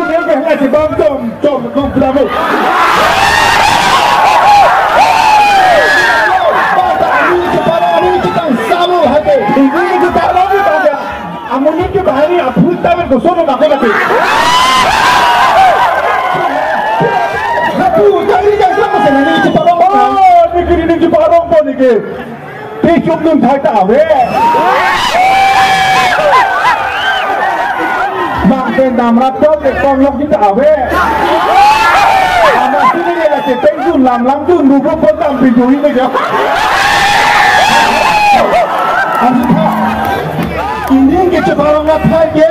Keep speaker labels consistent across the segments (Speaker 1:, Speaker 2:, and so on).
Speaker 1: punya behlah si bang jom pelamu. Ini kita lagi tanya, amunin ke bahari apun tahu gosok nak lagi. Aku jadi jangan macam ni cepat orang. Oh, ni cepat orang pun ni ke. Tiap belum thay tahu. Bangsa namrat tu lekong lok kita awe. Amat sini dia lagi tengkun lam tu nubu pun tak pintu ini je. Ini kita barang apa ye?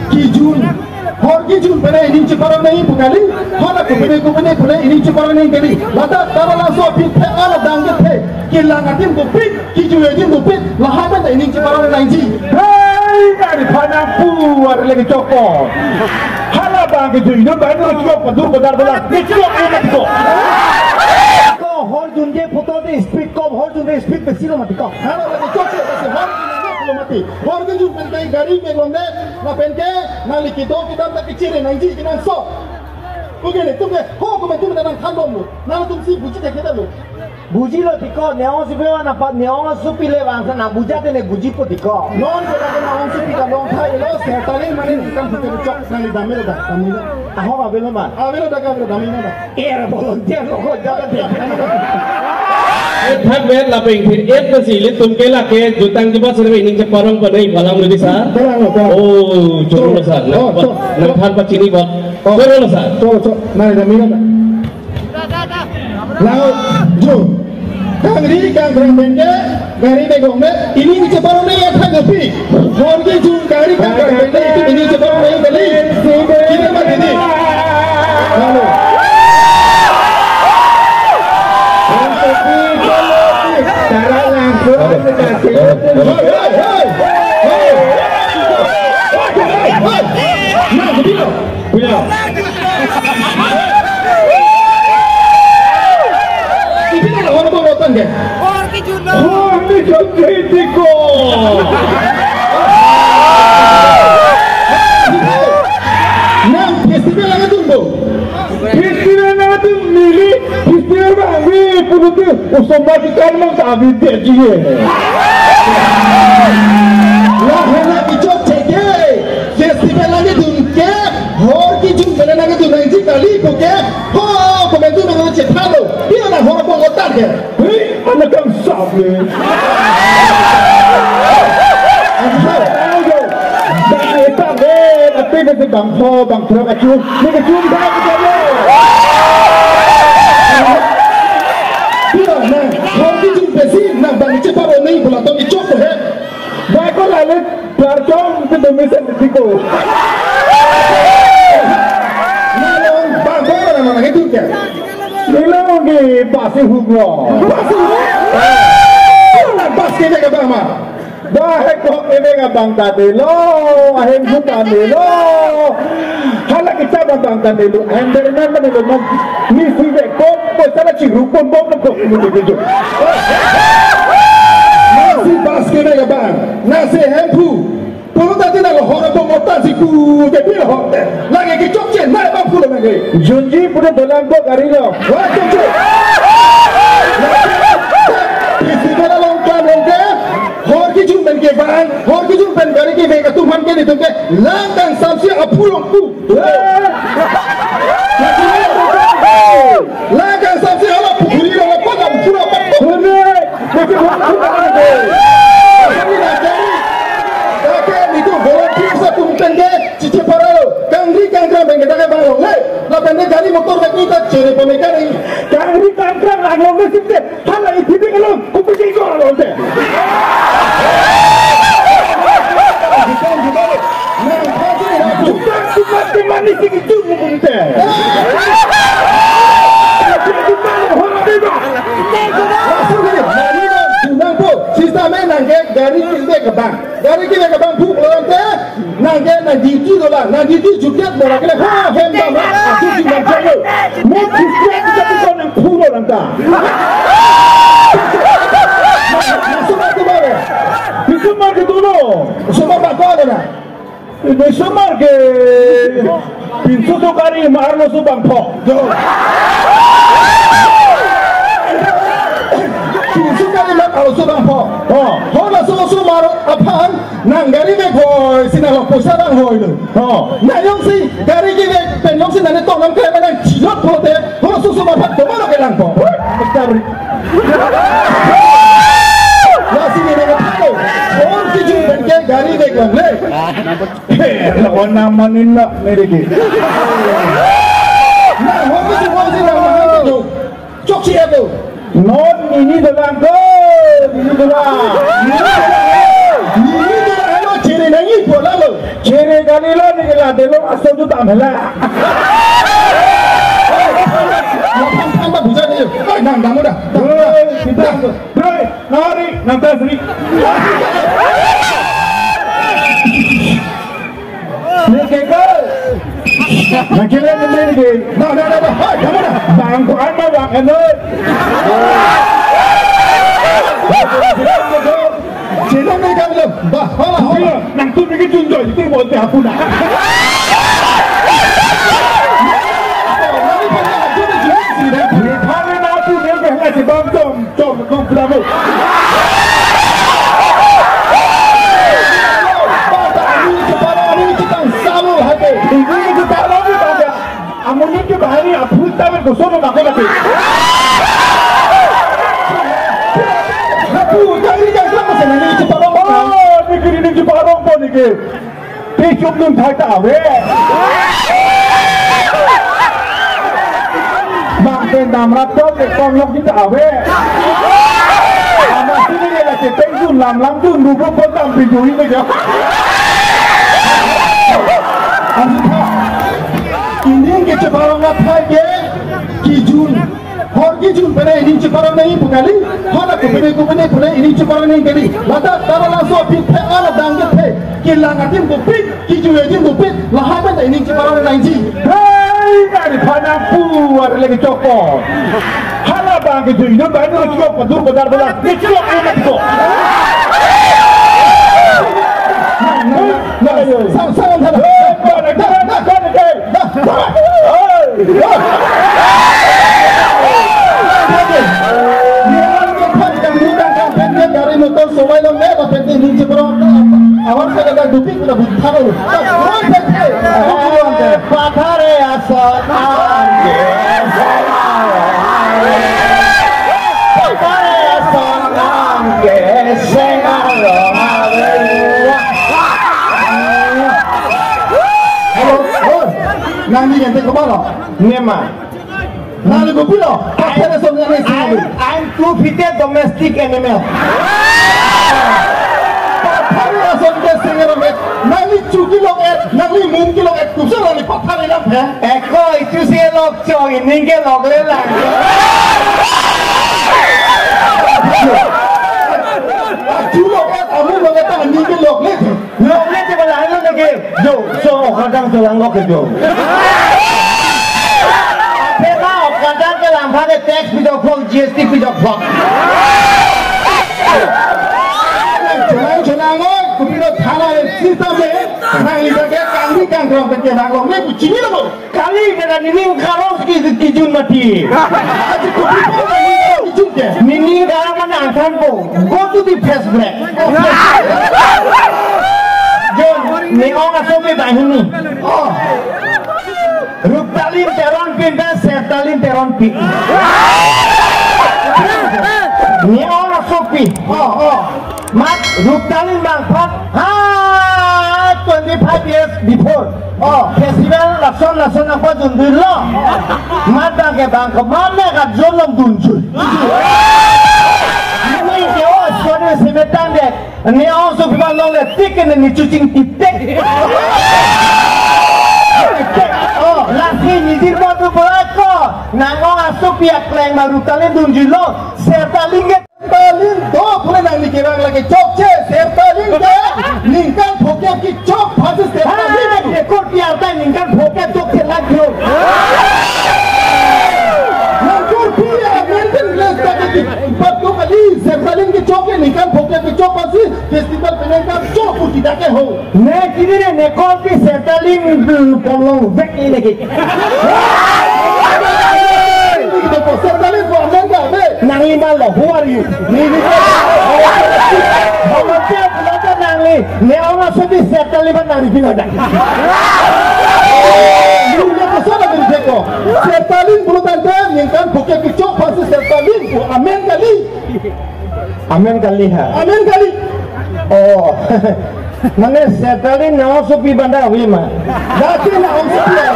Speaker 1: Kijun, hor kijun pada ini kita barang ni bukannya. Hor aku pada ini kita barang ni kali. Lada kalau langsung pintu ala dangge the, kilang atim bupit, kijun atim bupit, lahapan ini kita barang nanti. Hei, dari panapu ada lagi cokok. Hala bang kijun itu baru cokok dur bedar belas. Ni cokok enak tu. Hor junje foto de speed kau, hor junje speed bersih mati kau. Hala lagi cokok bersih hor. Mati. Warga juga penting gari melonde, na penke, na likito kita tak kecil, na inci kita sok. Begini, tu ke, ho kau betul betul nak bom lu, na tu si buji tak kita lu. Buji lo tiko, neong si bewa na pat neong supi le bangsa na buja tu ne buji po tiko. Non kita kena orang supi kan long thai lo, setali mana kita supi cok, na ni damai dah, damai dah. Tahu apa belum man? Belum dah kau damai dah. Era volunteer lo kau jangan dia.
Speaker 2: Thak ber lapeng phir ek ta sili tumke la ke jutang jiba serve ining ke parang padai balam nudi sa oh choro sa na phan pa chini ba choro sa
Speaker 1: choro na da mina lao jo kangri kangrang bende gari de gombe ini ke parang nei thak gapi hor ke ju gari kangrang bende itu ini ke parang nei gali kita ma didi halo cara langsung mendaki. Nah, begitu. Punya. Ini kan orang bawa ke? Orang kijun. Orang kijun tiko. Nah, festival lagi tunggu. Festival lagi tunggu mili. Festival lagi punya tu. Usah mati kan mang tak ada je. Lah hendak icot ceke. Festival lagi tunggu. Hor kijun mana lagi tu nanti kali ko ke. Ho, komentu mana cepat lo. Dia nak hor pun otak ke. Hei, anak kang sabe. Tapi kita bangso, bangso kacau, ni kacau dah kita le. Tidak, nah, kalau kita besi, nah bang cepat orang ni pula tu icok tu he. Baik kau lalu berjong ke domisan tiko. Nah, orang bangso orang mana itu ke? Ni lagi pasti hugro. Pasti ni ke bang mah. Dahil ko ini nga bang kadilo, ahim ko kadilo. Hala kita bang kadilo, ahim dari mana nilo mag misive ko, sana cirupon bom ko misive. Nasi basket nga bang, nasi hempu. Puro tadi na lohora bom otan siku, jadi lohora. Lagi kicok jen, mana bang pulo lagi. Junji puro dalam ko karilo. Wah junji. Misive na longkan longkan. Hor kijun ben ke bang, hor kijun ben gari ke bega tuhan ke itu ke langkang samsi apulong ku. Langkang samsi ala pukuli ala pada pura pada. Benar, betul betul. Kami nak cari, kakek itu volunteer satu mungkin ke cici paralo, kangri kangkang ben kita ke bang le, lapan ni gari motor tak kita cari pemikiran ini. Kangri kangkang agak mesti deh, halah itu dia kalau kupisi kau kalau deh. Mati mani sigi tu mungkin. Sistemnya nangge dari kita ke bank, dari kita ke bank buku lorante, nangge nanti dolar, nanti juta dolar kita, ha hemba mah, aku cuma jago, mau sistem kita tu nang puluh lorante. Masuk apa tu mana? Itu mana dulu? Semua bakal ada.
Speaker 3: Ini semar ke pintu tu kari marlo subang po.
Speaker 1: pintu kari mak kalau subang po. Hola susu maro apaan? Nang gari me boy sinalo pusarang hoy lu. Na yong si gari gini penyong si nane tong nam kaya menang cilok pote. Hola susu mapat domano kelang po. Mesti. Ya sini dengan itu. Orang kijun benke gari me gomle.
Speaker 3: Lawan nama ni nak mereka.
Speaker 1: Nah, orang si nama itu cok siapa?
Speaker 3: Non ini dalam ke, ini dalam.
Speaker 1: Ini adalah ciri nangi bola lo.
Speaker 3: Ciri kali lo ni kalau delok asal tu tak melah.
Speaker 1: Yang tambah bukan ni. Nang kamu dah.
Speaker 3: Kita, nari, nanti seri. Ni kekal. Nak kira ni ni.
Speaker 1: Nah, kamu dah.
Speaker 3: Bangku anda bang anda.
Speaker 1: Cina ni kamu lo. Bah, hola.
Speaker 3: Nang tu pergi junjoi, itu boleh aku dah. Ni thang ni aku ni behla si bang jom kamu. Ini kita lalu dah. Amunin ke bahari, apa tahu kosong nak kau lagi.
Speaker 1: Aku cari jangan sama saya ni cepat orang.
Speaker 3: Oh, ni cepat orang pun ni ke. Tiap belum thay tak awak. Bangsa namrat tu lekong lok kita awak. Amat sini ni lagi tenjun lam tu nubuh pun tak pinjui ni je.
Speaker 1: Ini yang kita barang apa ke? Kijun, hor kijun pada ini cepat nahi bukali, hor aku pada ini cepat nahi kali. Lada taruh langsung pit, ala dangget pit, kilang atim bupit, kijun atim bupit, lahai pada ini cepat nahi.
Speaker 3: Hei, dari panang puar lagi cokor. Hala bang kijun itu banyak cokor, betul benar. Cokor ini tu.
Speaker 1: Sangat dah. Dari motor semua orang ni dapat ini cepat. Awak saya dah dupi sudah buta dulu. Patare asal angge. Patare asal angge. Nanti yang tengok mana?
Speaker 3: Nema.
Speaker 1: Nanti kopi lo. Apa yang soalnya ni sini?
Speaker 3: I'm too fit domestic animal.
Speaker 1: Patari soalnya sini orang. Nanti cuci lo nanti mungkin lo kusel nanti patari lah.
Speaker 3: Eko itu sih lok coy, ini ke lok lelang.
Speaker 1: Culo kamu lo kata ni ke lok le.
Speaker 3: Lok le je bala lo lagi. Jo, so kadang selang lok ke jo. Peka kadang ke lampa de tax pidok vlog GST pidok vlog.
Speaker 1: Jangan kopi lo thana sistem le. Nanti jaga kami kan orang kerja nanggung le kucing ni lo.
Speaker 3: Kali dengan ini kalau kijun mati.
Speaker 1: Aji kopi lo kijun ke.
Speaker 3: Nini sekarang mana angkat po. Go to the press black. John, ni orang asal ni dah ini.
Speaker 1: Oh.
Speaker 3: Ruptalin teron pindah, sertalin teron pi. Ni orang sopi.
Speaker 1: Oh.
Speaker 3: Mat Ruptalin bangpat. 25 years before. Festival lakson apa jundul lo. Mat dah ke bangkat mana kat jolong dunjul. Ini dia sekarang semetan dek. Ni orang sopi balong le tik ni cucing titik. Lagi nyisir batu belako. Nangong asuk pihak kleng baru talin dunjulo. Serta linget.
Speaker 1: Talin do pula nang dikirang lagi cokce. Serta linget. Lingkan pokok ki cok pasus serta linget.
Speaker 3: Ekor piarta lingkan pokok cokce lagi.
Speaker 1: Nangkur pia maintain place tadi. Batu kali serta Sertalin ke cok ni kan pokok ke cok pasti festival penangkan cok pun tidak ke ho.
Speaker 3: Ne kini ne kopi Sertalin kolong vek ini lagi.
Speaker 1: Kita pun Sertalin pun Amerika be.
Speaker 3: Nangi malu, who are you? Ni. Kalau dia belum nangi, ne orang sudah Sertalin nangi bila dah.
Speaker 1: Dunia besar dari Jeko. Sertalin belum tanda yang kan pokok ke cok pasti Sertalin pun Amen kali.
Speaker 3: Amen kali ha.
Speaker 1: Amen kali.
Speaker 3: Oh. Mana Sertalin nama supi bandar wima.
Speaker 1: Lagi nak orang setia.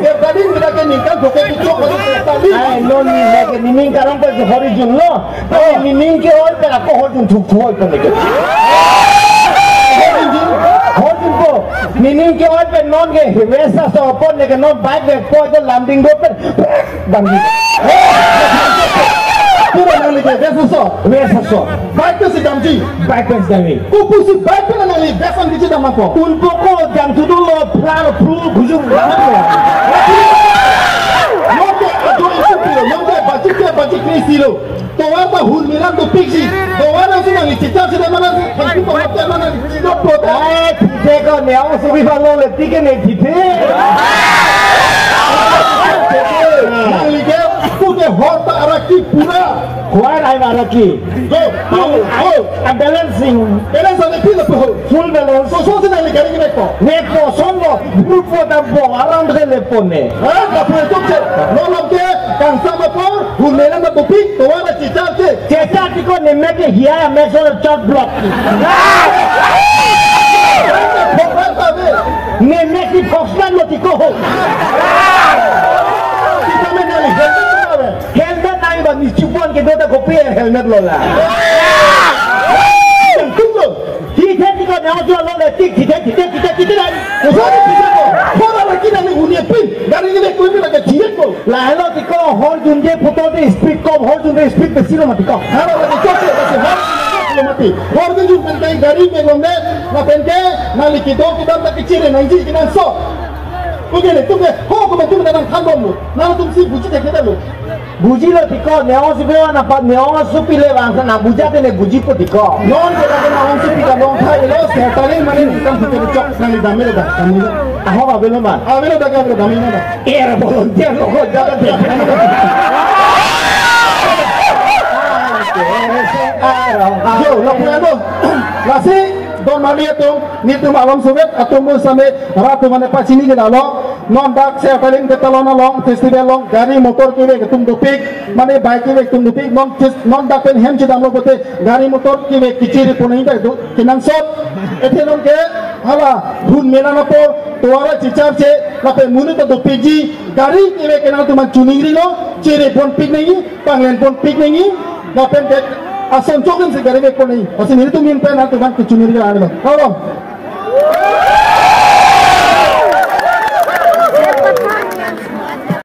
Speaker 1: Sertalin kita kini kan pokok ke cok pasti Sertalin.
Speaker 3: Ay, no ni lagi ni ning karang per horizon lo. Oh, ni ning ke oi per aku horizon thuk thuk per lagi. Horizon ko. Ni ning ke oi per non ke wesa so pon lagi non bike ke ko je landing do per bangi.
Speaker 1: Pura nang lagi
Speaker 3: Wesa so.
Speaker 1: Baik tu si damji.
Speaker 3: Bike per sini.
Speaker 1: Kupu si baik tu nang lagi besan di cita mako.
Speaker 3: Untuk ko jang tu lo plan pro gujung lah.
Speaker 1: Noke ajo itu pilo, noke bacik krisi lo. Tawar ta hul miran tu piksi. Tawar nang sunang li cita cita mana tu? Hantu tawar tu mana li cita prota.
Speaker 3: Eh, tite ko ne ang subi balo le tike ne tite.
Speaker 1: Nang li ke, kuke horta araki pura.
Speaker 3: Kuat ay maraki.
Speaker 1: Go, go.
Speaker 3: Balancing.
Speaker 1: Beres ane pilo po.
Speaker 3: Full balance.
Speaker 1: So si nang li gari gini ko.
Speaker 3: Neko songo grupo dampo around the lepone.
Speaker 1: Ah, kapur tu je. Nolong ke, kang sama po, hul miran tu pik. Tawar na cita je.
Speaker 3: Ceta tiko ne meke hiya meso chot block.
Speaker 1: Horta be.
Speaker 3: Ne meke foxman lo tiko ho.
Speaker 1: Kita mengali helmet tu be.
Speaker 3: Helmet nai ba ni chupon ke dota kopi helmet lo la.
Speaker 1: Tunggu.
Speaker 3: Tite tiko ne ojo lo le tik tite la.
Speaker 1: Usah kita ko. Kora lagi nang unia pin. Dari ini ko ini lagi jiat ko.
Speaker 3: La hello tiko hol junje foto de speed kom hol junje speed besino matiko.
Speaker 1: Haro lagi coche lagi hor mati. Hor ke jun pentai gari ke lomne na penke na likito kita tak kecil na inji kita so. Begini tu ke ho ko tu nang khandom lu. Na tu si buji dekhe lu.
Speaker 3: Buji lo tiko neo sibewa na pa neo supi le bangsa na bujate ne buji po tiko.
Speaker 1: Non ke lagi na on si kita long thai lo Sertalin mane hitam tu ke chok na damel da. Damel.
Speaker 3: Aho ba belo man.
Speaker 1: Avelo da ka damel na.
Speaker 3: Era volunteer lo ko jaga de.
Speaker 1: Yo, lo puedo. Nasi don mali itu nitu malam sobet atau musame ratu mana pas ini kita lo non dak Sertalin kita lo nalong festival long gari motor kiwe ketum dupik mana bike kiwe ketum dupik non dak pen hem cedam lo bote gari motor kiwe kiciri punai itu kinan sot ete non ke hala hun mena napo tuara cicar ce lape muni to dupiji gari kiwe kinan tu man cuningri lo ciri pun pik nengi panglen pun pik nengi lapen ke asan cokin se gari be ko nahi asan ini tu min pe na tu man kucuningri la ane ba